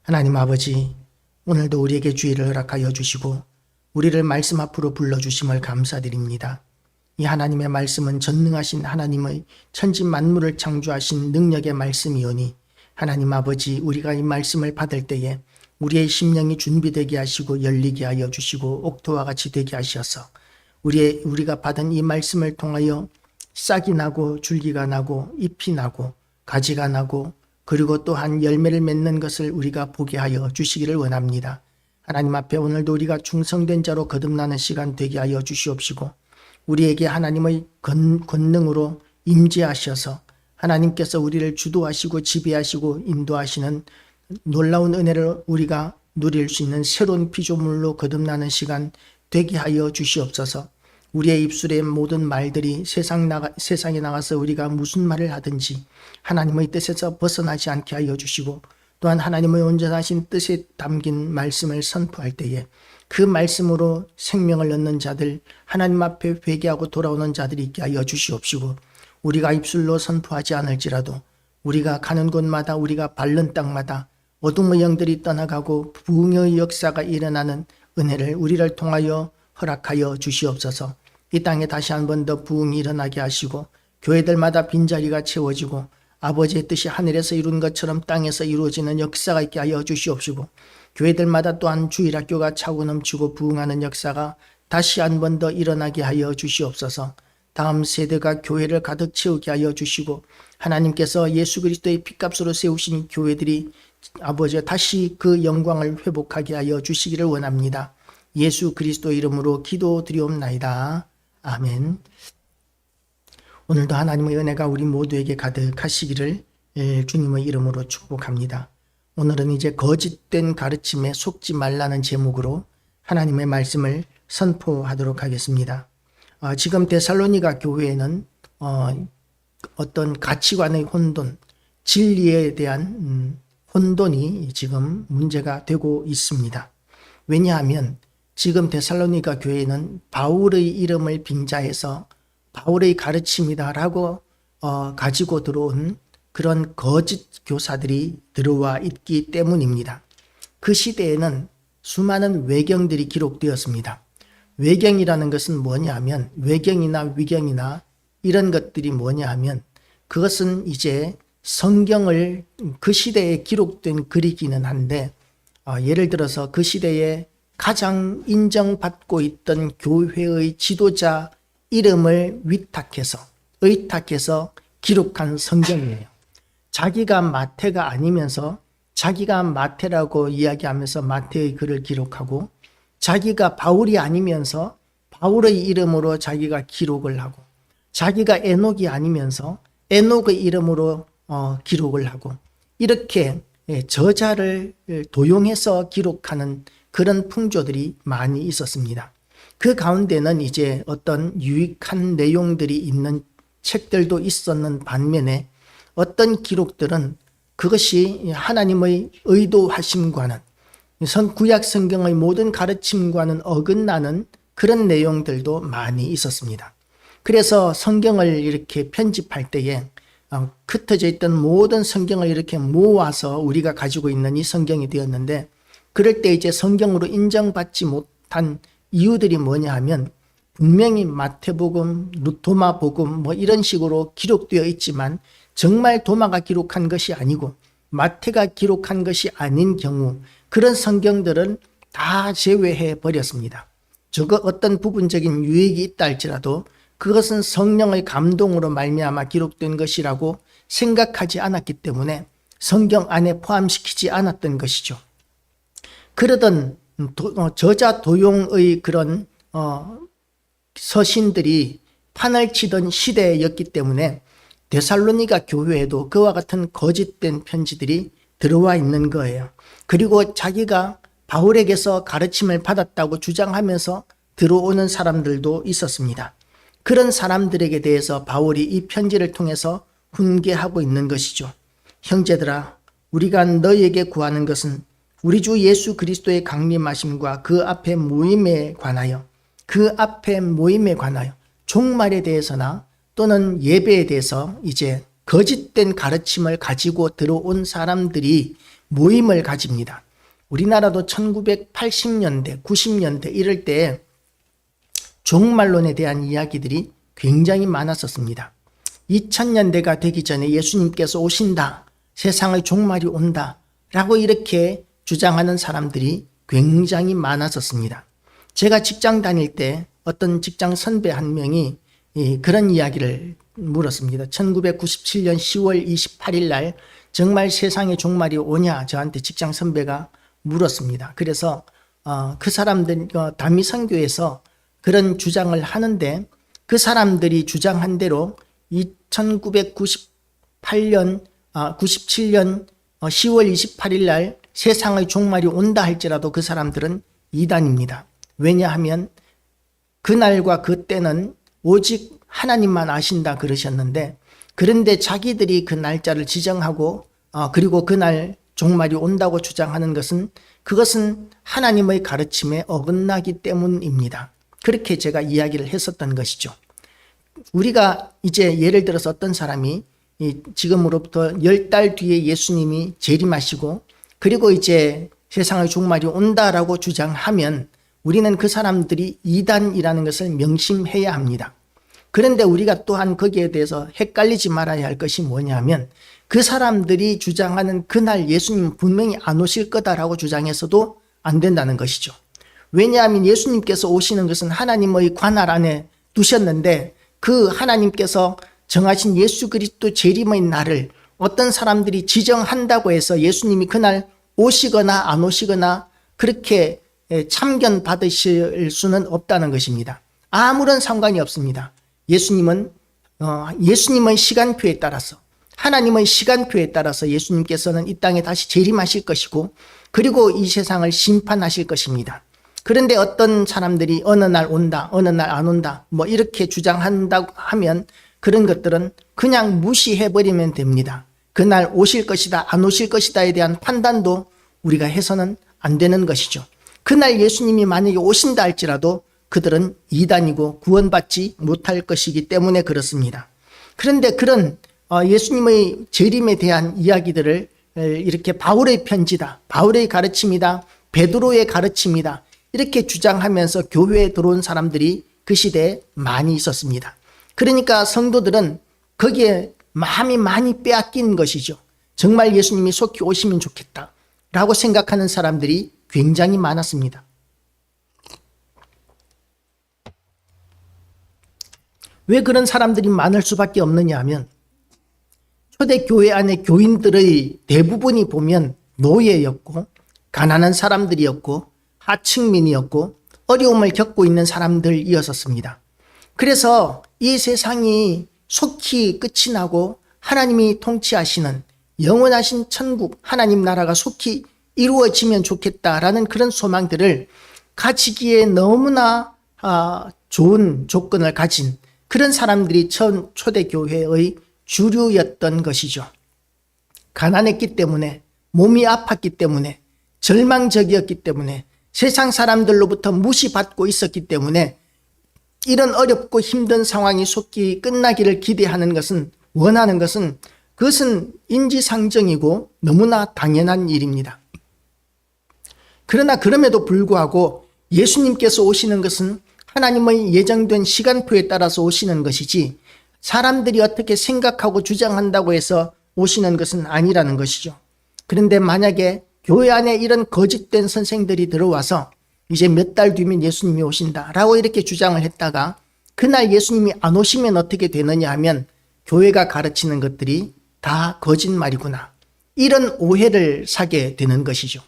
하나님 아버지, 오늘도 우리에게 주의를 허락하여 주시고 우리를 말씀 앞으로 불러주심을 감사드립니다. 이 하나님의 말씀은 전능하신 하나님의 천지 만물을 창조하신 능력의 말씀이오니 하나님 아버지, 우리가 이 말씀을 받을 때에 우리의 심령이 준비되게 하시고 열리게 하여 주시고 옥토와 같이 되게 하셔서 우리가 받은 이 말씀을 통하여 싹이 나고 줄기가 나고 잎이 나고 가지가 나고 그리고 또한 열매를 맺는 것을 우리가 보게 하여 주시기를 원합니다. 하나님 앞에 오늘도 우리가 충성된 자로 거듭나는 시간 되게 하여 주시옵시고 우리에게 하나님의 권능으로 임재하셔서 하나님께서 우리를 주도하시고 지배하시고 인도하시는 놀라운 은혜를 우리가 누릴 수 있는 새로운 피조물로 거듭나는 시간 되게 하여 주시옵소서. 우리의 입술의 모든 말들이 세상에 나가서 우리가 무슨 말을 하든지 하나님의 뜻에서 벗어나지 않게 하여 주시고 또한 하나님의 온전하신 뜻에 담긴 말씀을 선포할 때에 그 말씀으로 생명을 얻는 자들, 하나님 앞에 회개하고 돌아오는 자들이 있게 하여 주시옵시고 우리가 입술로 선포하지 않을지라도 우리가 가는 곳마다 우리가 밟는 땅마다 어둠의 영들이 떠나가고 부흥의 역사가 일어나는 은혜를 우리를 통하여 허락하여 주시옵소서. 이 땅에 다시 한 번 더 부흥이 일어나게 하시고 교회들마다 빈자리가 채워지고 아버지의 뜻이 하늘에서 이룬 것처럼 땅에서 이루어지는 역사가 있게 하여 주시옵시고 교회들마다 또한 주일학교가 차고 넘치고 부흥하는 역사가 다시 한 번 더 일어나게 하여 주시옵소서. 다음 세대가 교회를 가득 채우게 하여 주시고 하나님께서 예수 그리스도의 핏값으로 세우신 교회들이 아버지 다시 그 영광을 회복하게 하여 주시기를 원합니다. 예수 그리스도 이름으로 기도드리옵나이다. 아멘. 오늘도 하나님의 은혜가 우리 모두에게 가득하시기를 주님의 이름으로 축복합니다. 오늘은 이제 거짓된 가르침에 속지 말라는 제목으로 하나님의 말씀을 선포하도록 하겠습니다. 지금 데살로니가 교회에는 어떤 가치관의 혼돈, 진리에 대한 혼돈이 지금 문제가 되고 있습니다. 왜냐하면 지금 데살로니가 교회는 바울의 이름을 빙자해서 바울의 가르침이다라고 가지고 들어온 그런 거짓 교사들이 들어와 있기 때문입니다. 그 시대에는 수많은 외경들이 기록되었습니다. 외경이라는 것은 뭐냐 하면 외경이나 위경이나 이런 것들이 뭐냐 하면 그것은 이제 성경을 그 시대에 기록된 글이기는 한데 예를 들어서 그 시대에 가장 인정받고 있던 교회의 지도자 이름을 의탁해서 기록한 성경이에요. 자기가 마태가 아니면서 자기가 마태라고 이야기하면서 마태의 글을 기록하고 자기가 바울이 아니면서 바울의 이름으로 자기가 기록을 하고 자기가 에녹이 아니면서 에녹의 이름으로 기록을 하고 이렇게 저자를 도용해서 기록하는 그런 풍조들이 많이 있었습니다. 그 가운데는 이제 어떤 유익한 내용들이 있는 책들도 있었는 반면에 어떤 기록들은 그것이 하나님의 의도하심과는 구약 성경의 모든 가르침과는 어긋나는 그런 내용들도 많이 있었습니다. 그래서 성경을 이렇게 편집할 때에 흩어져 있던 모든 성경을 이렇게 모아서 우리가 가지고 있는 이 성경이 되었는데 그럴 때 이제 성경으로 인정받지 못한 이유들이 뭐냐 하면 분명히 마태복음, 도마복음 이런 식으로 기록되어 있지만 정말 도마가 기록한 것이 아니고 마태가 기록한 것이 아닌 경우 그런 성경들은 다 제외해 버렸습니다. 저거 어떤 부분적인 유익이 있다 할지라도 그것은 성령의 감동으로 말미암아 기록된 것이라고 생각하지 않았기 때문에 성경 안에 포함시키지 않았던 것이죠. 그러던 저자 도용의 그런 서신들이 판을 치던 시대였기 때문에 데살로니가 교회에도 그와 같은 거짓된 편지들이 들어와 있는 거예요. 그리고 자기가 바울에게서 가르침을 받았다고 주장하면서 들어오는 사람들도 있었습니다. 그런 사람들에게 대해서 바울이 이 편지를 통해서 훈계하고 있는 것이죠. 형제들아, 우리가 너희에게 구하는 것은 우리 주 예수 그리스도의 강림하심과 그 앞에 모임에 관하여 종말에 대해서나 또는 예배에 대해서 이제 거짓된 가르침을 가지고 들어온 사람들이 모임을 가집니다. 우리나라도 1980년대, 90년대 이럴 때 종말론에 대한 이야기들이 굉장히 많았었습니다. 2000년대가 되기 전에 예수님께서 오신다, 세상의 종말이 온다 라고 이렇게 주장하는 사람들이 굉장히 많았었습니다. 제가 직장 다닐 때 어떤 직장 선배 한 명이 그런 이야기를 물었습니다. 1997년 10월 28일 날 정말 세상의 종말이 오냐 저한테 직장 선배가 물었습니다. 그래서 그 사람들 다미선교에서 그런 주장을 하는데 그 사람들이 주장한 대로 1997년 10월 28일 날 세상의 종말이 온다 할지라도 그 사람들은 이단입니다. 왜냐하면 그날과 그때는 오직 하나님만 아신다 그러셨는데, 그런데 자기들이 그 날짜를 지정하고 그리고 그날 종말이 온다고 주장하는 것은 그것은 하나님의 가르침에 어긋나기 때문입니다. 그렇게 제가 이야기를 했었던 것이죠. 우리가 이제 예를 들어서 어떤 사람이 지금으로부터 10달 뒤에 예수님이 재림하시고 그리고 이제 세상의 종말이 온다라고 주장하면 우리는 그 사람들이 이단이라는 것을 명심해야 합니다. 그런데 우리가 또한 거기에 대해서 헷갈리지 말아야 할 것이 뭐냐면 그 사람들이 주장하는 그날 예수님은 분명히 안 오실 거다라고 주장해서도 안 된다는 것이죠. 왜냐하면 예수님께서 오시는 것은 하나님의 관할 안에 두셨는데 그 하나님께서 정하신 예수 그리스도 재림의 날을 어떤 사람들이 지정한다고 해서 예수님이 그날 오시거나 안 오시거나 그렇게 참견 받으실 수는 없다는 것입니다. 아무런 상관이 없습니다. 예수님은 예수님의 시간표에 따라서 하나님의 시간표에 따라서 예수님께서는 이 땅에 다시 재림하실 것이고 그리고 이 세상을 심판하실 것입니다. 그런데 어떤 사람들이 어느 날 온다, 어느 날 안 온다 뭐 이렇게 주장한다고 하면 그런 것들은 그냥 무시해버리면 됩니다. 그날 오실 것이다, 안 오실 것이다에 대한 판단도 우리가 해서는 안 되는 것이죠. 그날 예수님이 만약에 오신다 할지라도 그들은 이단이고 구원받지 못할 것이기 때문에 그렇습니다. 그런데 그런 예수님의 재림에 대한 이야기들을 이렇게 바울의 편지다, 바울의 가르침이다, 베드로의 가르침이다 이렇게 주장하면서 교회에 들어온 사람들이 그 시대에 많이 있었습니다. 그러니까 성도들은 거기에 마음이 많이 빼앗긴 것이죠. 정말 예수님이 속히 오시면 좋겠다 라고 생각하는 사람들이 굉장히 많았습니다. 왜 그런 사람들이 많을 수밖에 없느냐 하면 초대교회 안에 교인들의 대부분이 보면 노예였고 가난한 사람들이었고 하층민이었고 어려움을 겪고 있는 사람들이었습니다. 그래서 이 세상이 속히 끝이 나고 하나님이 통치하시는 영원하신 천국 하나님 나라가 속히 이루어지면 좋겠다라는 그런 소망들을 가지기에 너무나 좋은 조건을 가진 그런 사람들이 초대교회의 주류였던 것이죠. 가난했기 때문에, 몸이 아팠기 때문에, 절망적이었기 때문에, 세상 사람들로부터 무시받고 있었기 때문에 이런 어렵고 힘든 상황이 속히 끝나기를 기대하는 것은, 원하는 것은 그것은 인지상정이고 너무나 당연한 일입니다. 그러나 그럼에도 불구하고 예수님께서 오시는 것은 하나님의 예정된 시간표에 따라서 오시는 것이지 사람들이 어떻게 생각하고 주장한다고 해서 오시는 것은 아니라는 것이죠. 그런데 만약에 교회 안에 이런 거짓된 선생들이 들어와서 이제 몇 달 뒤면 예수님이 오신다라고 이렇게 주장을 했다가 그날 예수님이 안 오시면 어떻게 되느냐 하면 교회가 가르치는 것들이 다 거짓말이구나, 이런 오해를 사게 되는 것이죠.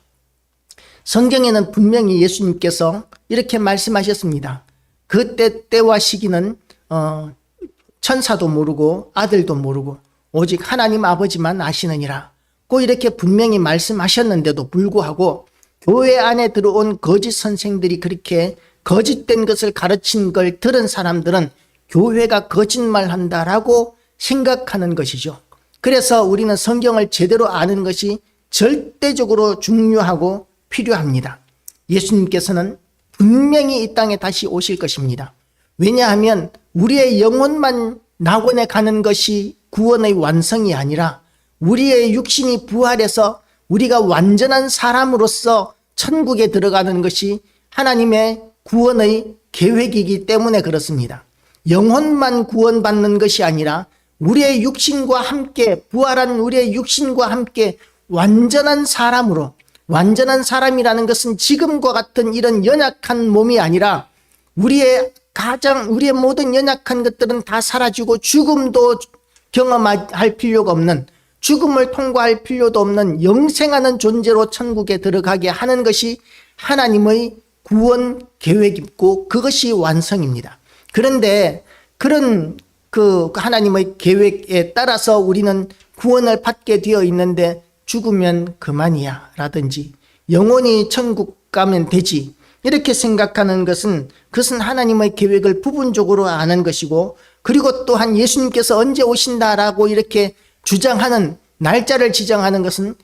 성경에는 분명히 예수님께서 이렇게 말씀하셨습니다. 그때 때와 시기는 천사도 모르고 아들도 모르고 오직 하나님 아버지만 아시느니라 고 이렇게 분명히 말씀하셨는데도 불구하고 교회 안에 들어온 거짓 선생들이 그렇게 거짓된 것을 가르친 걸 들은 사람들은 교회가 거짓말한다라고 생각하는 것이죠. 그래서 우리는 성경을 제대로 아는 것이 절대적으로 중요하고 필요합니다. 예수님께서는 분명히 이 땅에 다시 오실 것입니다. 왜냐하면 우리의 영혼만 낙원에 가는 것이 구원의 완성이 아니라 우리의 육신이 부활해서 우리가 완전한 사람으로서 천국에 들어가는 것이 하나님의 구원의 계획이기 때문에 그렇습니다. 영혼만 구원받는 것이 아니라 우리의 육신과 함께, 부활한 우리의 육신과 함께 완전한 사람으로, 완전한 사람이라는 것은 지금과 같은 이런 연약한 몸이 아니라 우리의 모든 연약한 것들은 다 사라지고 죽음도 경험할 필요가 없는, 죽음을 통과할 필요도 없는 영생하는 존재로 천국에 들어가게 하는 것이 하나님의 구원 계획이고 그것이 완성입니다. 그런데 그런 하나님의 계획에 따라서 우리는 구원을 받게 되어 있는데 죽으면 그만이야 라든지 영원히 천국 가면 되지 이렇게 생각하는 것은 그것은 하나님의 계획을 부분적으로 아는 것이고, 그리고 또한 예수님께서 언제 오신다라고 이렇게 주장하는 날짜를 지정하는 것은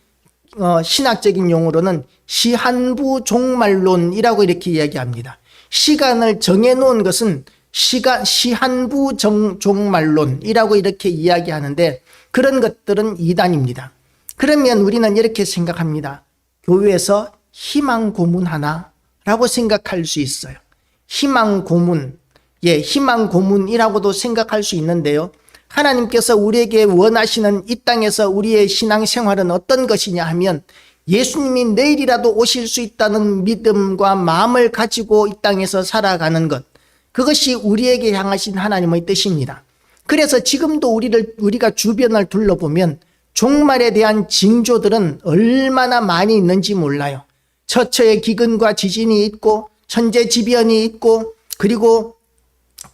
신학적인 용어로는 시한부 종말론이라고 이렇게 이야기합니다. 시간을 정해놓은 것은 시한부 종말론이라고 이렇게 이야기하는데 그런 것들은 이단입니다. 그러면 우리는 이렇게 생각합니다. 교회에서 희망 고문하나? 라고 생각할 수 있어요. 희망 고문, 희망 고문이라고도 생각할 수 있는데요. 하나님께서 우리에게 원하시는 이 땅에서 우리의 신앙생활은 어떤 것이냐 하면 예수님이 내일이라도 오실 수 있다는 믿음과 마음을 가지고 이 땅에서 살아가는 것, 그것이 우리에게 향하신 하나님의 뜻입니다. 그래서 지금도 우리가 주변을 둘러보면 종말에 대한 징조들은 얼마나 많이 있는지 몰라요. 처처의 기근과 지진이 있고 천재지변이 있고 그리고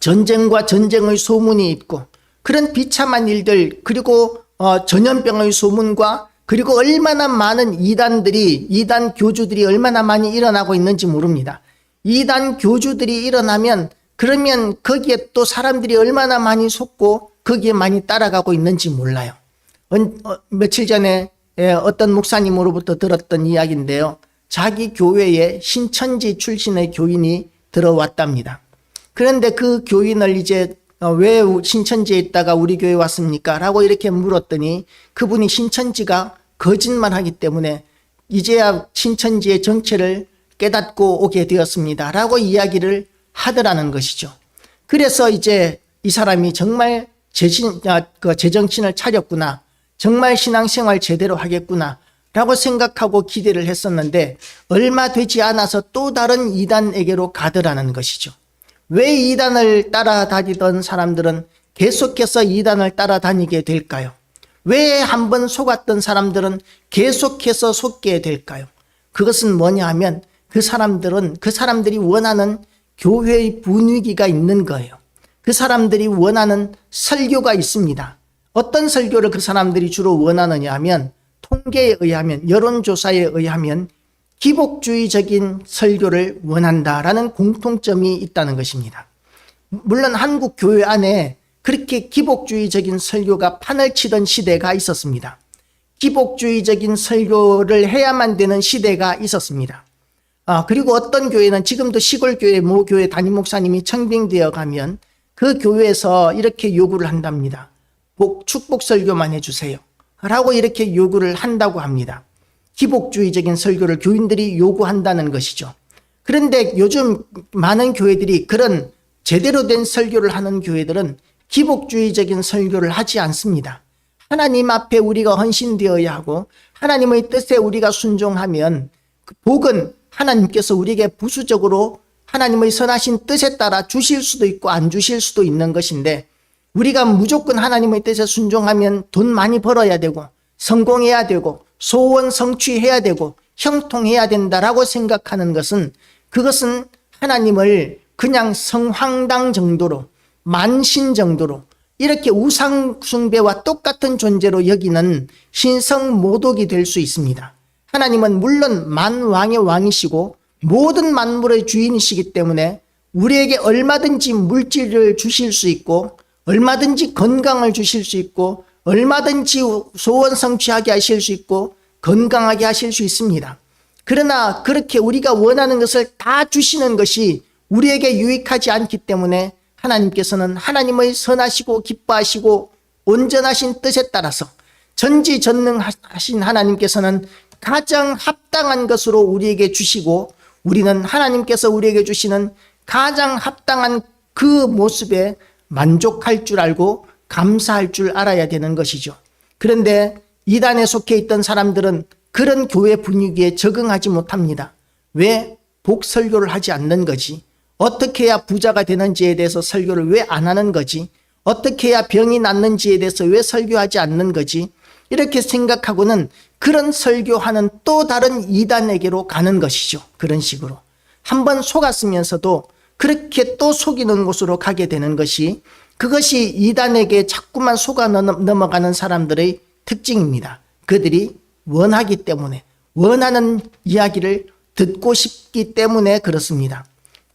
전쟁과 전쟁의 소문이 있고 그런 비참한 일들, 그리고 전염병의 소문과 그리고 얼마나 많은 이단 교주들이 얼마나 많이 일어나고 있는지 모릅니다. 이단 교주들이 일어나면 그러면 거기에 또 사람들이 얼마나 많이 속고 거기에 많이 따라가고 있는지 몰라요. 며칠 전에 어떤 목사님으로부터 들었던 이야기인데요. 자기 교회에 신천지 출신의 교인이 들어왔답니다. 그런데 그 교인을 이제 왜 신천지에 있다가 우리 교회에 왔습니까? 라고 이렇게 물었더니 그분이 신천지가 거짓말하기 때문에 이제야 신천지의 정체를 깨닫고 오게 되었습니다. 라고 이야기를 하더라는 것이죠. 그래서 이제 이 사람이 정말 제정신을 차렸구나. 정말 신앙생활 제대로 하겠구나. 라고 생각하고 기대를 했었는데 얼마 되지 않아서 또 다른 이단에게로 가더라는 것이죠. 왜 이단을 따라다니던 사람들은 계속해서 이단을 따라다니게 될까요? 왜 한번 속았던 사람들은 계속해서 속게 될까요? 그것은 뭐냐 하면 그 사람들이 원하는 교회의 분위기가 있는 거예요. 그 사람들이 원하는 설교가 있습니다. 어떤 설교를 그 사람들이 주로 원하느냐 하면 통계에 의하면, 여론조사에 의하면 기복주의적인 설교를 원한다라는 공통점이 있다는 것입니다. 물론 한국 교회 안에 그렇게 기복주의적인 설교가 판을 치던 시대가 있었습니다. 기복주의적인 설교를 해야만 되는 시대가 있었습니다. 그리고 어떤 교회는 지금도 시골교회 모 교회 담임 목사님이 청빙되어 가면 그 교회에서 이렇게 요구를 한답니다. 축복 설교만 해주세요. 라고 이렇게 요구를 한다고 합니다. 기복주의적인 설교를 교인들이 요구한다는 것이죠. 그런데 요즘 많은 교회들이 그런 제대로 된 설교를 하는 교회들은 기복주의적인 설교를 하지 않습니다. 하나님 앞에 우리가 헌신되어야 하고 하나님의 뜻에 우리가 순종하면 그 복은 하나님께서 우리에게 부수적으로 하나님의 선하신 뜻에 따라 주실 수도 있고 안 주실 수도 있는 것인데, 우리가 무조건 하나님의 뜻에 순종하면 돈 많이 벌어야 되고 성공해야 되고 소원 성취해야 되고 형통해야 된다라고 생각하는 것은, 그것은 하나님을 그냥 성황당 정도로, 만신 정도로 이렇게 우상 숭배와 똑같은 존재로 여기는 신성모독이 될 수 있습니다. 하나님은 물론 만왕의 왕이시고 모든 만물의 주인이시기 때문에 우리에게 얼마든지 물질을 주실 수 있고 얼마든지 건강을 주실 수 있고 얼마든지 소원 성취하게 하실 수 있고 건강하게 하실 수 있습니다. 그러나 그렇게 우리가 원하는 것을 다 주시는 것이 우리에게 유익하지 않기 때문에 하나님께서는 하나님의 선하시고 기뻐하시고 온전하신 뜻에 따라서, 전지전능하신 하나님께서는 가장 합당한 것으로 우리에게 주시고 우리는 하나님께서 우리에게 주시는 가장 합당한 그 모습에 만족할 줄 알고 감사할 줄 알아야 되는 것이죠. 그런데 이단에 속해 있던 사람들은 그런 교회 분위기에 적응하지 못합니다. 왜 복설교를 하지 않는 거지? 어떻게 해야 부자가 되는지에 대해서 설교를 왜 안 하는 거지? 어떻게 해야 병이 낫는지에 대해서 왜 설교하지 않는 거지? 이렇게 생각하고는 그런 설교하는 또 다른 이단에게로 가는 것이죠. 그런 식으로. 한번 속았으면서도 그렇게 또 속이는 곳으로 가게 되는 것이 그것이 이단에게 자꾸만 속아 넘어가는 사람들의 특징입니다. 그들이 원하기 때문에 원하는 이야기를 듣고 싶기 때문에 그렇습니다.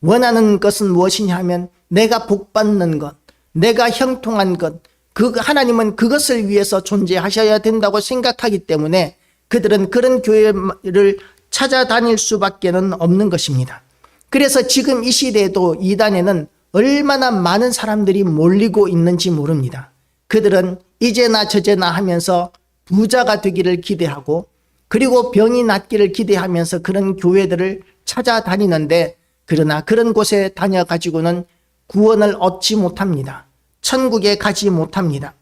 원하는 것은 무엇이냐 하면 내가 복받는 것, 내가 형통한 것, 하나님은 그것을 위해서 존재하셔야 된다고 생각하기 때문에 그들은 그런 교회를 찾아다닐 수밖에는 없는 것입니다. 그래서 지금 이 시대에도 이단에는 얼마나 많은 사람들이 몰리고 있는지 모릅니다. 그들은 이제나 저제나 하면서 부자가 되기를 기대하고 그리고 병이 낫기를 기대하면서 그런 교회들을 찾아다니는데 그러나 그런 곳에 다녀가지고는 구원을 얻지 못합니다. 천국에 가지 못합니다.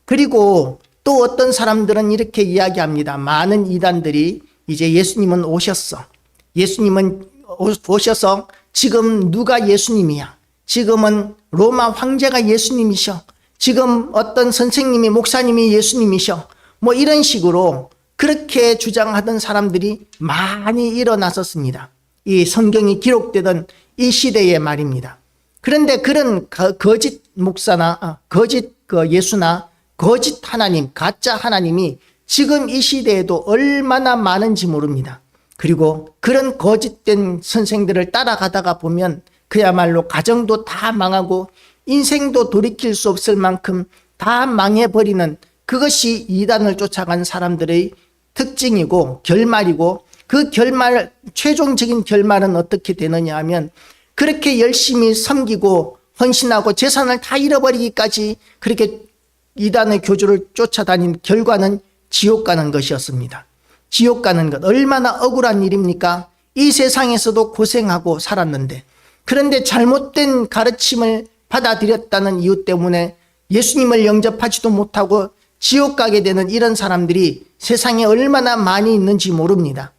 그리고 또 어떤 사람들은 이렇게 이야기합니다. 많은 이단들이 이제 예수님은 오셨어. 예수님은 오셔서 지금 누가 예수님이야? 지금은 로마 황제가 예수님이셔. 지금 어떤 선생님이 목사님이 예수님이셔. 뭐 이런 식으로 그렇게 주장하던 사람들이 많이 일어났었습니다. 이 성경이 기록되던 이 시대의 말입니다. 그런데 그런 거짓 목사나 거짓 예수나 거짓 하나님, 가짜 하나님이 지금 이 시대에도 얼마나 많은지 모릅니다. 그리고 그런 거짓된 선생들을 따라가다가 보면 그야말로 가정도 다 망하고 인생도 돌이킬 수 없을 만큼 다 망해버리는 그것이 이단을 쫓아간 사람들의 특징이고 결말이고 그 결말, 최종적인 결말은 어떻게 되느냐 하면 그렇게 열심히 섬기고 헌신하고 재산을 다 잃어버리기까지 그렇게 이단의 교주를 쫓아다닌 결과는 지옥 가는 것이었습니다. 지옥 가는 것 얼마나 억울한 일입니까? 이 세상에서도 고생하고 살았는데 그런데 잘못된 가르침을 받아들였다는 이유 때문에 예수님을 영접하지도 못하고 지옥 가게 되는 이런 사람들이 세상에 얼마나 많이 있는지 모릅니다.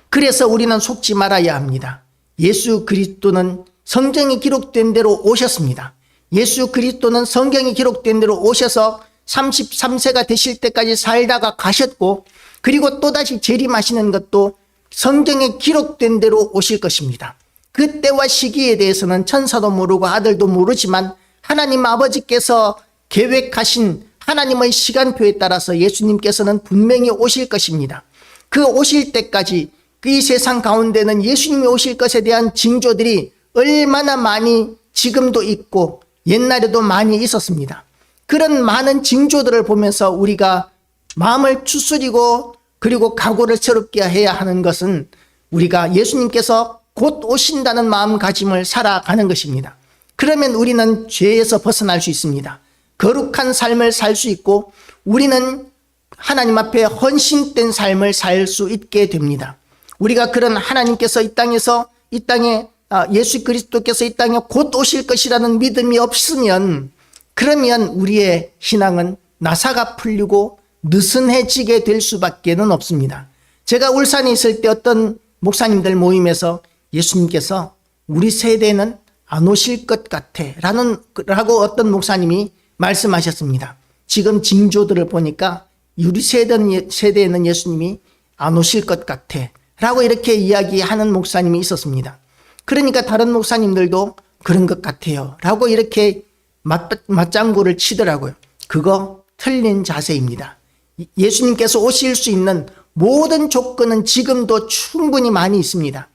그래서 우리는 속지 말아야 합니다. 예수 그리스도는 성경이 기록된 대로 오셨습니다. 예수 그리스도는 성경이 기록된 대로 오셔서 33세가 되실 때까지 살다가 가셨고 그리고 또다시 재림하시는 것도 성경에 기록된 대로 오실 것입니다. 그때와 시기에 대해서는 천사도 모르고 아들도 모르지만 하나님 아버지께서 계획하신 하나님의 시간표에 따라서 예수님께서는 분명히 오실 것입니다. 그 오실 때까지 이 세상 가운데는 예수님이 오실 것에 대한 징조들이 얼마나 많이 지금도 있고 옛날에도 많이 있었습니다. 그런 많은 징조들을 보면서 우리가 마음을 추스리고 그리고 각오를 새롭게 해야 하는 것은 우리가 예수님께서 곧 오신다는 마음가짐을 살아가는 것입니다. 그러면 우리는 죄에서 벗어날 수 있습니다. 거룩한 삶을 살 수 있고 우리는 하나님 앞에 헌신된 삶을 살 수 있게 됩니다. 우리가 그런 하나님께서 이 땅에 예수 그리스도께서 이 땅에 곧 오실 것이라는 믿음이 없으면 그러면 우리의 신앙은 나사가 풀리고 느슨해지게 될 수밖에는 없습니다. 제가 울산에 있을 때 어떤 목사님들 모임에서 예수님께서 우리 세대는 안 오실 것 같아 라고 어떤 목사님이 말씀하셨습니다. 지금 징조들을 보니까 우리 세대에는 예수님이 안 오실 것 같아 라고 이렇게 이야기하는 목사님이 있었습니다. 그러니까 다른 목사님들도 그런 것 같아요 라고 이렇게 맞장구를 치더라고요. 그거 틀린 자세입니다. 예수님께서 오실 수 있는 모든 조건은 지금도 충분히 많이 있습니다.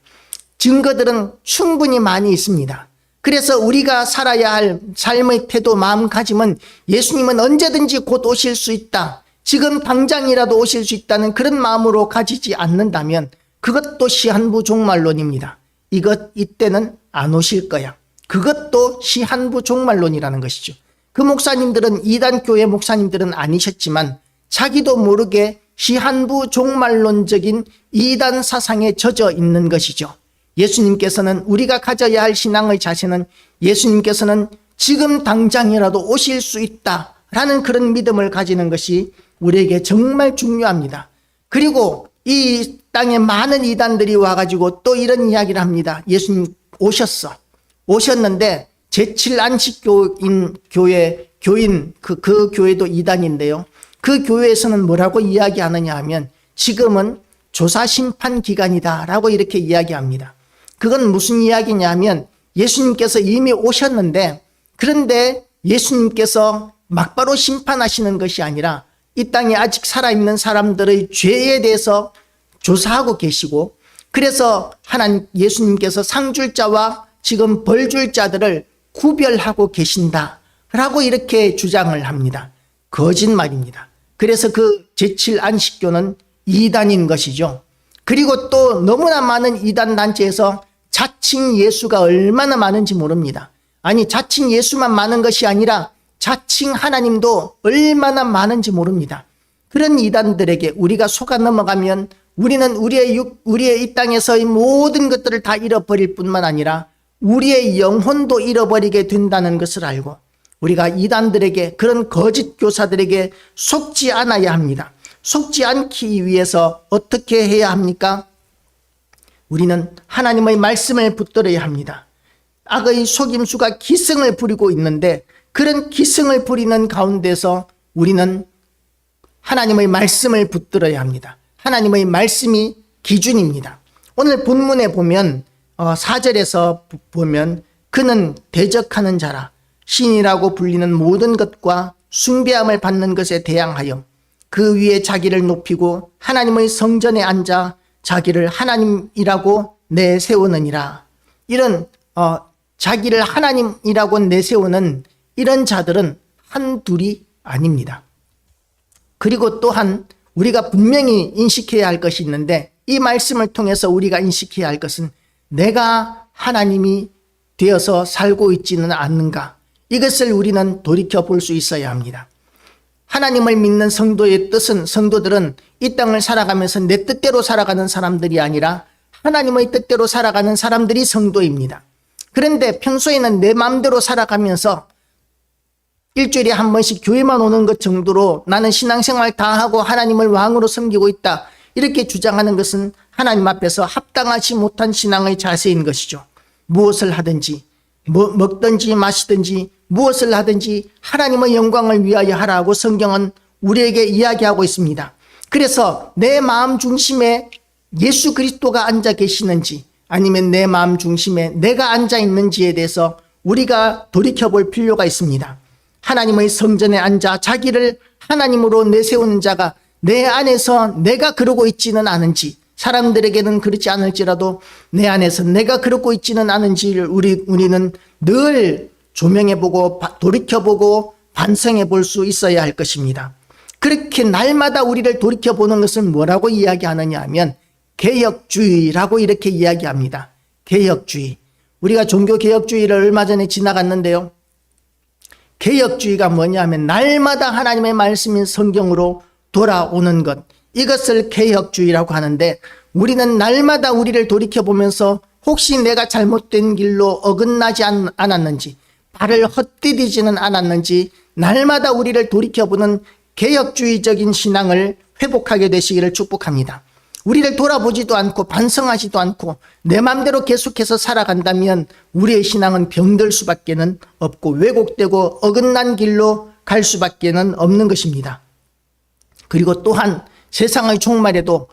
증거들은 충분히 많이 있습니다. 그래서 우리가 살아야 할 삶의 태도, 마음가짐은 예수님은 언제든지 곧 오실 수 있다. 지금 당장이라도 오실 수 있다는 그런 마음으로 가지지 않는다면 그것도 시한부 종말론입니다. 이때는 안 오실 거야. 그것도 시한부 종말론이라는 것이죠. 그 목사님들은 이단교회 목사님들은 아니셨지만 자기도 모르게 시한부 종말론적인 이단 사상에 젖어 있는 것이죠. 예수님께서는 우리가 가져야 할 신앙의 자세는 예수님께서는 지금 당장이라도 오실 수 있다라는 그런 믿음을 가지는 것이 우리에게 정말 중요합니다. 그리고 이 땅에 많은 이단들이 와가지고 또 이런 이야기를 합니다. 예수님 오셨는데 제7안식교인 교인 그 교회도 이단인데요. 그 교회에서는 뭐라고 이야기하느냐 하면 지금은 조사 심판 기간이다라고 이렇게 이야기합니다. 그건 무슨 이야기냐 하면 예수님께서 이미 오셨는데 그런데 예수님께서 막바로 심판하시는 것이 아니라 이 땅에 아직 살아있는 사람들의 죄에 대해서 조사하고 계시고 그래서 하나님 예수님께서 상줄 자와 지금 벌줄 자들을 구별하고 계신다라고 이렇게 주장을 합니다. 거짓말입니다. 그래서 그 제7안식교는 이단인 것이죠. 그리고 또 너무나 많은 이단 단체에서 자칭 예수가 얼마나 많은지 모릅니다. 아니 자칭 예수만 많은 것이 아니라 자칭 하나님도 얼마나 많은지 모릅니다. 그런 이단들에게 우리가 속아 넘어가면 우리는 우리의 이 땅에서의 모든 것들을 다 잃어버릴 뿐만 아니라 우리의 영혼도 잃어버리게 된다는 것을 알고 우리가 이단들에게 그런 거짓 교사들에게 속지 않아야 합니다. 속지 않기 위해서 어떻게 해야 합니까? 우리는 하나님의 말씀을 붙들어야 합니다. 악의 속임수가 기승을 부리고 있는데 그런 기승을 부리는 가운데서 우리는 하나님의 말씀을 붙들어야 합니다. 하나님의 말씀이 기준입니다. 오늘 본문에 보면 4절에서 보면 그는 대적하는 자라 신이라고 불리는 모든 것과 숭배함을 받는 것에 대항하여 그 위에 자기를 높이고 하나님의 성전에 앉아 자기를 하나님이라고 내세우느니라. 이런 자기를 하나님이라고 내세우는 이런 자들은 한둘이 아닙니다. 그리고 또한 우리가 분명히 인식해야 할 것이 있는데 이 말씀을 통해서 우리가 인식해야 할 것은 내가 하나님이 되어서 살고 있지는 않는가, 이것을 우리는 돌이켜 볼 수 있어야 합니다. 하나님을 믿는 성도의 뜻은 성도들은 이 땅을 살아가면서 내 뜻대로 살아가는 사람들이 아니라 하나님의 뜻대로 살아가는 사람들이 성도입니다. 그런데 평소에는 내 마음대로 살아가면서 일주일에 한 번씩 교회만 오는 것 정도로 나는 신앙생활 다 하고 하나님을 왕으로 섬기고 있다, 이렇게 주장하는 것은 하나님 앞에서 합당하지 못한 신앙의 자세인 것이죠. 무엇을 하든지 먹든지 마시든지 무엇을 하든지 하나님의 영광을 위하여 하라고 성경은 우리에게 이야기하고 있습니다. 그래서 내 마음 중심에 예수 그리스도가 앉아 계시는지 아니면 내 마음 중심에 내가 앉아 있는지에 대해서 우리가 돌이켜볼 필요가 있습니다. 하나님의 성전에 앉아 자기를 하나님으로 내세우는 자가 내 안에서 내가 그러고 있지는 않은지, 사람들에게는 그렇지 않을지라도 내 안에서 내가 그러고 있지는 않은지를 우리는 늘 조명해보고 돌이켜보고 반성해볼 수 있어야 할 것입니다. 그렇게 날마다 우리를 돌이켜보는 것을 뭐라고 이야기하느냐 하면 개혁주의라고 이렇게 이야기합니다. 개혁주의. 우리가 종교개혁주의를 얼마 전에 지나갔는데요. 개혁주의가 뭐냐 하면 날마다 하나님의 말씀인 성경으로 돌아오는 것, 이것을 개혁주의라고 하는데 우리는 날마다 우리를 돌이켜보면서 혹시 내가 잘못된 길로 어긋나지 않았는지, 발을 헛디디지는 않았는지 날마다 우리를 돌이켜보는 개혁주의적인 신앙을 회복하게 되시기를 축복합니다. 우리를 돌아보지도 않고 반성하지도 않고 내 마음대로 계속해서 살아간다면 우리의 신앙은 병들 수밖에는 없고 왜곡되고 어긋난 길로 갈 수밖에는 없는 것입니다. 그리고 또한 세상의 종말에도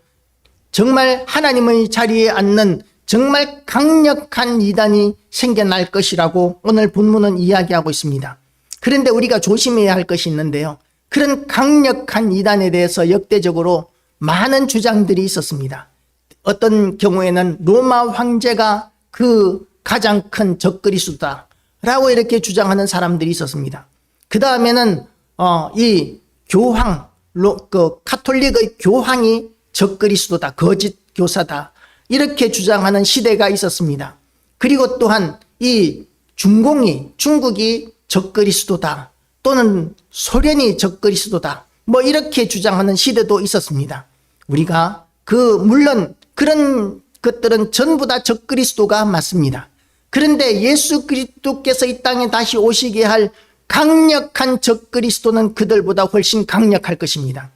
정말 하나님의 자리에 앉는 정말 강력한 이단이 생겨날 것이라고 오늘 본문은 이야기하고 있습니다. 그런데 우리가 조심해야 할 것이 있는데요. 그런 강력한 이단에 대해서 역대적으로 많은 주장들이 있었습니다. 어떤 경우에는 로마 황제가 그 가장 큰 적그리스도다라고 이렇게 주장하는 사람들이 있었습니다. 그 다음에는 이 교황, 카톨릭의 교황이 적그리스도다, 거짓 교사다, 이렇게 주장하는 시대가 있었습니다. 그리고 또한 이 중국이 적그리스도다 또는 소련이 적그리스도다, 뭐 이렇게 주장하는 시대도 있었습니다. 우리가 물론 그런 것들은 전부 다 적그리스도가 맞습니다. 그런데 예수 그리스도께서 이 땅에 다시 오시게 할 강력한 적그리스도는 그들보다 훨씬 강력할 것입니다.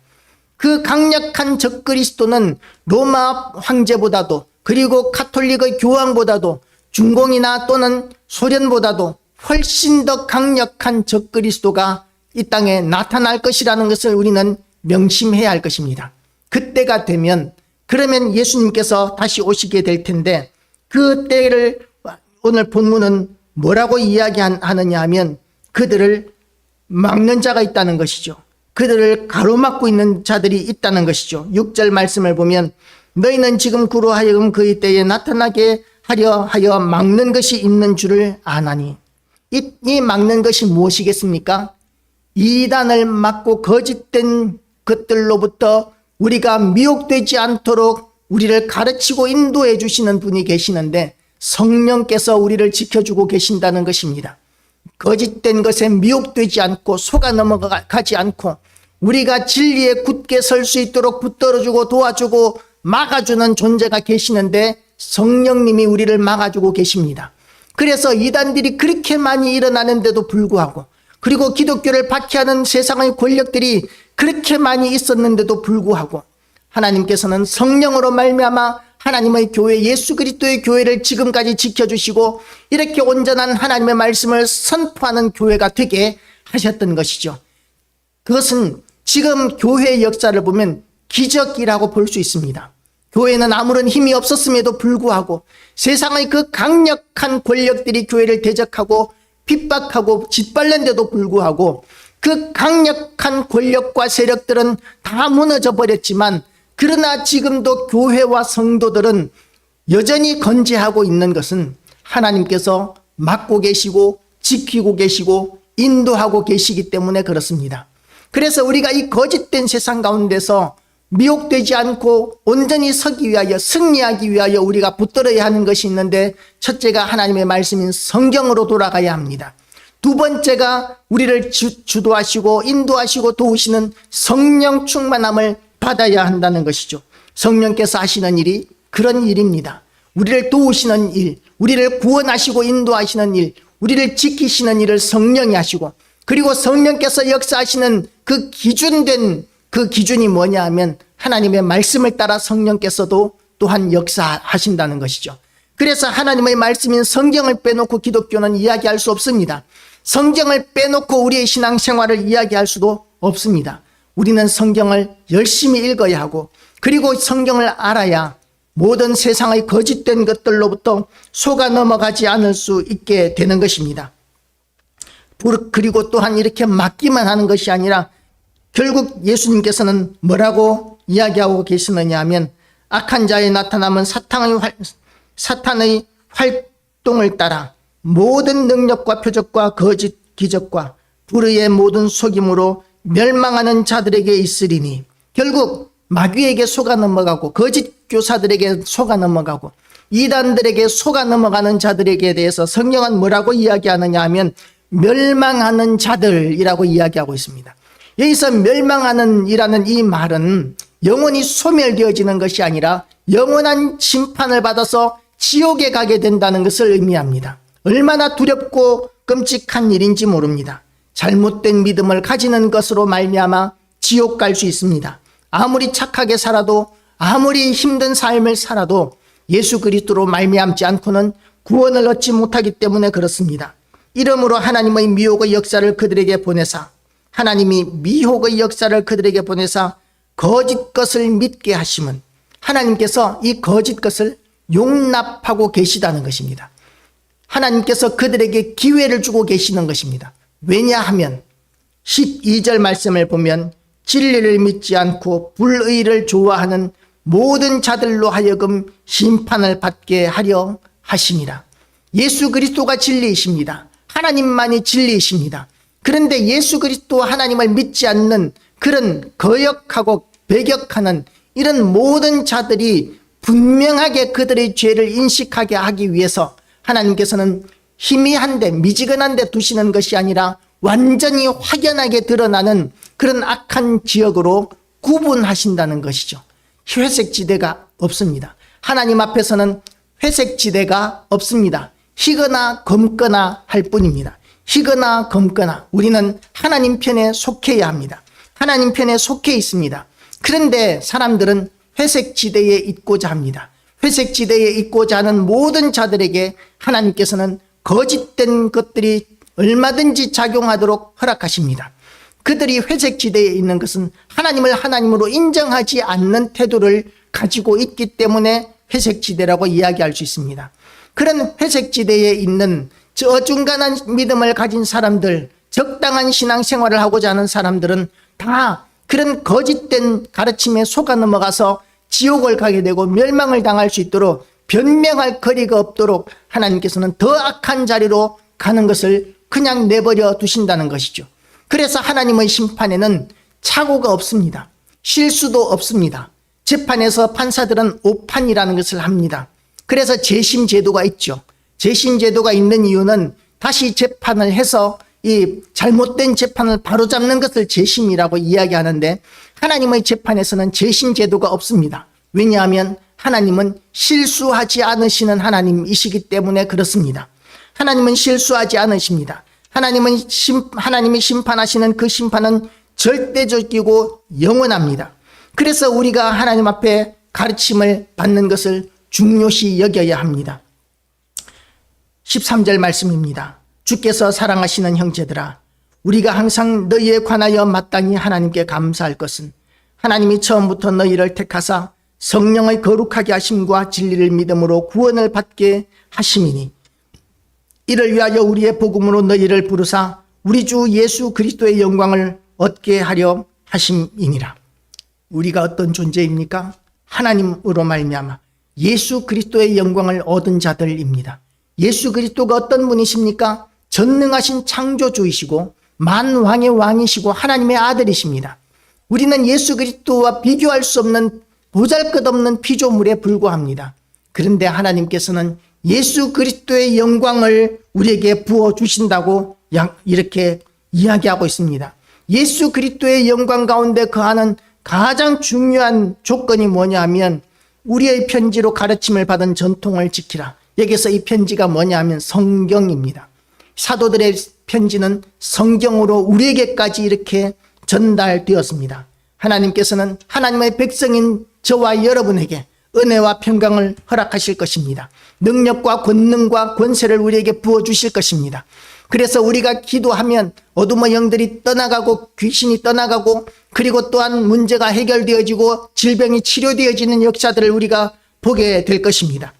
그 강력한 적그리스도는 로마 황제보다도, 그리고 가톨릭의 교황보다도, 중공이나 또는 소련보다도 훨씬 더 강력한 적그리스도가 이 땅에 나타날 것이라는 것을 우리는 명심해야 할 것입니다. 그때가 되면, 그러면 예수님께서 다시 오시게 될 텐데, 그 때를 오늘 본문은 뭐라고 이야기하느냐 하면 그들을 막는 자가 있다는 것이죠. 그들을 가로막고 있는 자들이 있다는 것이죠. 6절 말씀을 보면 너희는 지금 그로 하여금 그의 때에 나타나게 하려 하여 막는 것이 있는 줄을 아나니. 이 막는 것이 무엇이겠습니까? 이단을 막고 거짓된 것들로부터 우리가 미혹되지 않도록 우리를 가르치고 인도해 주시는 분이 계시는데 성령께서 우리를 지켜주고 계신다는 것입니다. 거짓된 것에 미혹되지 않고 속아 넘어가지 않고 우리가 진리에 굳게 설 수 있도록 붙들어주고 도와주고 막아주는 존재가 계시는데 성령님이 우리를 막아주고 계십니다. 그래서 이단들이 그렇게 많이 일어나는데도 불구하고, 그리고 기독교를 박해하는 세상의 권력들이 그렇게 많이 있었는데도 불구하고 하나님께서는 성령으로 말미암아 하나님의 교회, 예수 그리스도의 교회를 지금까지 지켜주시고 이렇게 온전한 하나님의 말씀을 선포하는 교회가 되게 하셨던 것이죠. 그것은 지금 교회의 역사를 보면 기적이라고 볼 수 있습니다. 교회는 아무런 힘이 없었음에도 불구하고 세상의 그 강력한 권력들이 교회를 대적하고 핍박하고 짓밟는데도 불구하고 그 강력한 권력과 세력들은 다 무너져 버렸지만, 그러나 지금도 교회와 성도들은 여전히 건재하고 있는 것은 하나님께서 막고 계시고 지키고 계시고 인도하고 계시기 때문에 그렇습니다. 그래서 우리가 이 거짓된 세상 가운데서 미혹되지 않고 온전히 서기 위하여, 승리하기 위하여 우리가 붙들어야 하는 것이 있는데, 첫째가 하나님의 말씀인 성경으로 돌아가야 합니다. 두 번째가 우리를 주도하시고 인도하시고 도우시는 성령 충만함을 받아야 한다는 것이죠. 성령께서 하시는 일이 그런 일입니다. 우리를 도우시는 일, 우리를 구원하시고 인도하시는 일, 우리를 지키시는 일을 성령이 하시고, 그리고 성령께서 역사하시는 그 기준된 그 기준이 뭐냐 하면 하나님의 말씀을 따라 성령께서도 또한 역사하신다는 것이죠. 그래서 하나님의 말씀인 성경을 빼놓고 기독교는 이야기할 수 없습니다. 성경을 빼놓고 우리의 신앙생활을 이야기할 수도 없습니다. 우리는 성경을 열심히 읽어야 하고, 그리고 성경을 알아야 모든 세상의 거짓된 것들로부터 속아 넘어가지 않을 수 있게 되는 것입니다. 그리고 또한 이렇게 막기만 하는 것이 아니라 결국 예수님께서는 뭐라고 이야기하고 계시느냐 하면, 악한 자의 나타남은 사탄의 활동을 따라 모든 능력과 표적과 거짓 기적과 불의의 모든 속임으로 멸망하는 자들에게 있으리니, 결국 마귀에게 속아 넘어가고 거짓 교사들에게 속아 넘어가고 이단들에게 속아 넘어가는 자들에게 대해서 성경은 뭐라고 이야기하느냐 하면 멸망하는 자들이라고 이야기하고 있습니다. 여기서 멸망하는 이라는 이 말은 영원히 소멸되어지는 것이 아니라 영원한 심판을 받아서 지옥에 가게 된다는 것을 의미합니다. 얼마나 두렵고 끔찍한 일인지 모릅니다. 잘못된 믿음을 가지는 것으로 말미암아 지옥 갈 수 있습니다. 아무리 착하게 살아도, 아무리 힘든 삶을 살아도 예수 그리스도로 말미암지 않고는 구원을 얻지 못하기 때문에 그렇습니다. 이러므로 하나님의 미혹의 역사를 그들에게 보내사, 하나님이 미혹의 역사를 그들에게 보내사 거짓 것을 믿게 하심은 하나님께서 이 거짓 것을 용납하고 계시다는 것입니다. 하나님께서 그들에게 기회를 주고 계시는 것입니다. 왜냐하면 12절 말씀을 보면 진리를 믿지 않고 불의를 좋아하는 모든 자들로 하여금 심판을 받게 하려 하심이라. 예수 그리스도가 진리이십니다. 하나님만이 진리이십니다. 그런데 예수 그리스도 하나님을 믿지 않는 그런 거역하고 배격하는 이런 모든 자들이 분명하게 그들의 죄를 인식하게 하기 위해서 하나님께서는 희미한데 미지근한데 두시는 것이 아니라 완전히 확연하게 드러나는 그런 악한 지역으로 구분하신다는 것이죠. 회색지대가 없습니다. 하나님 앞에서는 회색지대가 없습니다. 희거나 검거나 할 뿐입니다. 희거나 검거나 우리는 하나님 편에 속해야 합니다. 하나님 편에 속해 있습니다. 그런데 사람들은 회색지대에 있고자 합니다. 회색지대에 있고자 하는 모든 자들에게 하나님께서는 거짓된 것들이 얼마든지 작용하도록 허락하십니다. 그들이 회색지대에 있는 것은 하나님을 하나님으로 인정하지 않는 태도를 가지고 있기 때문에 회색지대라고 이야기할 수 있습니다. 그런 회색지대에 있는 저 어중간한 믿음을 가진 사람들, 적당한 신앙생활을 하고자 하는 사람들은 다 그런 거짓된 가르침에 속아 넘어가서 지옥을 가게 되고 멸망을 당할 수 있도록 변명할 거리가 없도록 하나님께서는 더 악한 자리로 가는 것을 그냥 내버려 두신다는 것이죠. 그래서 하나님의 심판에는 착오가 없습니다. 실수도 없습니다. 재판에서 판사들은 오판이라는 것을 합니다. 그래서 재심 제도가 있죠. 재심 제도가 있는 이유는 다시 재판을 해서 이 잘못된 재판을 바로잡는 것을 재심이라고 이야기하는데 하나님의 재판에서는 재심 제도가 없습니다. 왜냐하면 하나님은 실수하지 않으시는 하나님이시기 때문에 그렇습니다. 하나님은 실수하지 않으십니다. 하나님이 심판하시는 그 심판은 절대적이고 영원합니다. 그래서 우리가 하나님 앞에 가르침을 받는 것을 중요시 여겨야 합니다. 13절 말씀입니다. 주께서 사랑하시는 형제들아, 우리가 항상 너희에 관하여 마땅히 하나님께 감사할 것은 하나님이 처음부터 너희를 택하사 성령의 거룩하게 하심과 진리를 믿음으로 구원을 받게 하심이니, 이를 위하여 우리의 복음으로 너희를 부르사 우리 주 예수 그리스도의 영광을 얻게 하려 하심이니라. 우리가 어떤 존재입니까? 하나님으로 말미암아 예수 그리스도의 영광을 얻은 자들입니다. 예수 그리스도가 어떤 분이십니까? 전능하신 창조주이시고 만왕의 왕이시고 하나님의 아들이십니다. 우리는 예수 그리스도와 비교할 수 없는 보잘것없는 피조물에 불과합니다. 그런데 하나님께서는 예수 그리스도의 영광을 우리에게 부어주신다고 이렇게 이야기하고 있습니다. 예수 그리스도의 영광 가운데 거하는 가장 중요한 조건이 뭐냐 하면 우리의 편지로 가르침을 받은 전통을 지키라. 여기서 이 편지가 뭐냐 하면 성경입니다. 사도들의 편지는 성경으로 우리에게까지 이렇게 전달되었습니다. 하나님께서는 하나님의 백성인 저와 여러분에게 은혜와 평강을 허락하실 것입니다. 능력과 권능과 권세를 우리에게 부어주실 것입니다. 그래서 우리가 기도하면 어둠의 영들이 떠나가고 귀신이 떠나가고 그리고 또한 문제가 해결되어지고 질병이 치료되어지는 역사들을 우리가 보게 될 것입니다.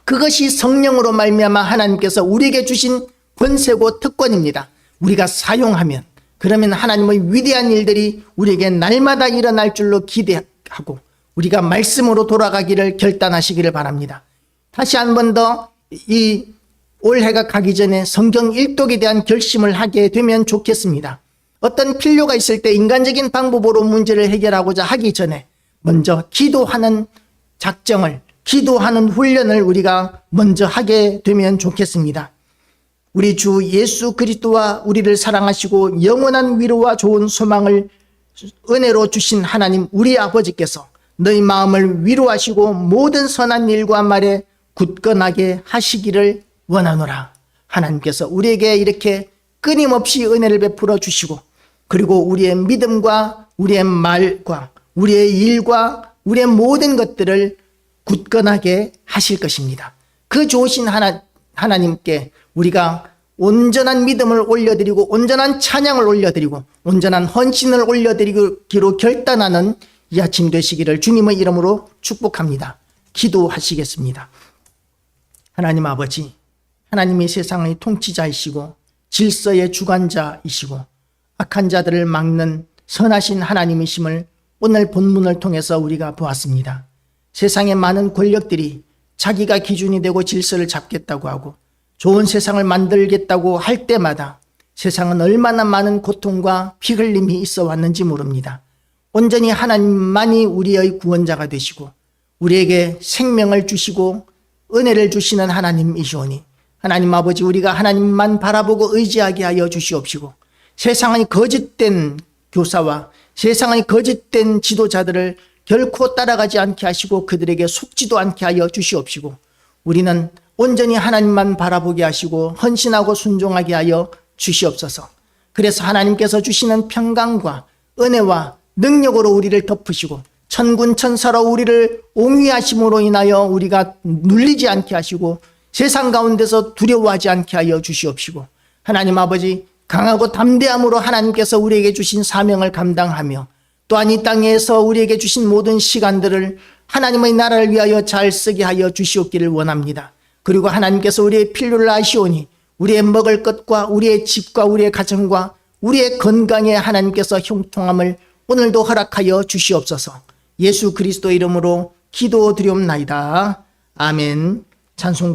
그것이 성령으로 말미암아 하나님께서 우리에게 주신 권세고 특권입니다. 우리가 사용하면 그러면 하나님의 위대한 일들이 우리에게 날마다 일어날 줄로 기대하고 우리가 말씀으로 돌아가기를 결단하시기를 바랍니다. 다시 한 번 더 이 올해가 가기 전에 성경 일독에 대한 결심을 하게 되면 좋겠습니다. 어떤 필요가 있을 때 인간적인 방법으로 문제를 해결하고자 하기 전에 먼저 기도하는 작정을, 기도하는 훈련을 우리가 먼저 하게 되면 좋겠습니다. 우리 주 예수 그리스도와 우리를 사랑하시고 영원한 위로와 좋은 소망을 은혜로 주신 하나님 우리 아버지께서 너희 마음을 위로하시고 모든 선한 일과 말에 굳건하게 하시기를 원하노라. 하나님께서 우리에게 이렇게 끊임없이 은혜를 베풀어 주시고 그리고 우리의 믿음과 우리의 말과 우리의 일과 우리의 모든 것들을 굳건하게 하실 것입니다. 그 좋으신 하나님께 우리가 온전한 믿음을 올려드리고 온전한 찬양을 올려드리고 온전한 헌신을 올려드리기로 결단하는 이 아침 되시기를 주님의 이름으로 축복합니다. 기도하시겠습니다. 하나님 아버지, 하나님이 세상의 통치자이시고 질서의 주관자이시고 악한 자들을 막는 선하신 하나님이심을 오늘 본문을 통해서 우리가 보았습니다. 세상의 많은 권력들이 자기가 기준이 되고 질서를 잡겠다고 하고 좋은 세상을 만들겠다고 할 때마다 세상은 얼마나 많은 고통과 피 흘림이 있어 왔는지 모릅니다. 온전히 하나님만이 우리의 구원자가 되시고 우리에게 생명을 주시고 은혜를 주시는 하나님이시오니 하나님 아버지, 우리가 하나님만 바라보고 의지하게 하여 주시옵시고, 세상의 거짓된 교사와 세상의 거짓된 지도자들을 결코 따라가지 않게 하시고 그들에게 속지도 않게 하여 주시옵시고, 우리는 온전히 하나님만 바라보게 하시고 헌신하고 순종하게 하여 주시옵소서. 그래서 하나님께서 주시는 평강과 은혜와 능력으로 우리를 덮으시고 천군 천사로 우리를 옹위하심으로 인하여 우리가 눌리지 않게 하시고 세상 가운데서 두려워하지 않게 하여 주시옵시고, 하나님 아버지, 강하고 담대함으로 하나님께서 우리에게 주신 사명을 감당하며 또한 이 땅에서 우리에게 주신 모든 시간들을 하나님의 나라를 위하여 잘 쓰게 하여 주시옵기를 원합니다. 그리고 하나님께서 우리의 필요를 아시오니 우리의 먹을 것과 우리의 집과 우리의 가정과 우리의 건강에 하나님께서 형통함을 오늘도 허락하여 주시옵소서. 예수 그리스도 이름으로 기도드리옵나이다. 아멘. 찬송.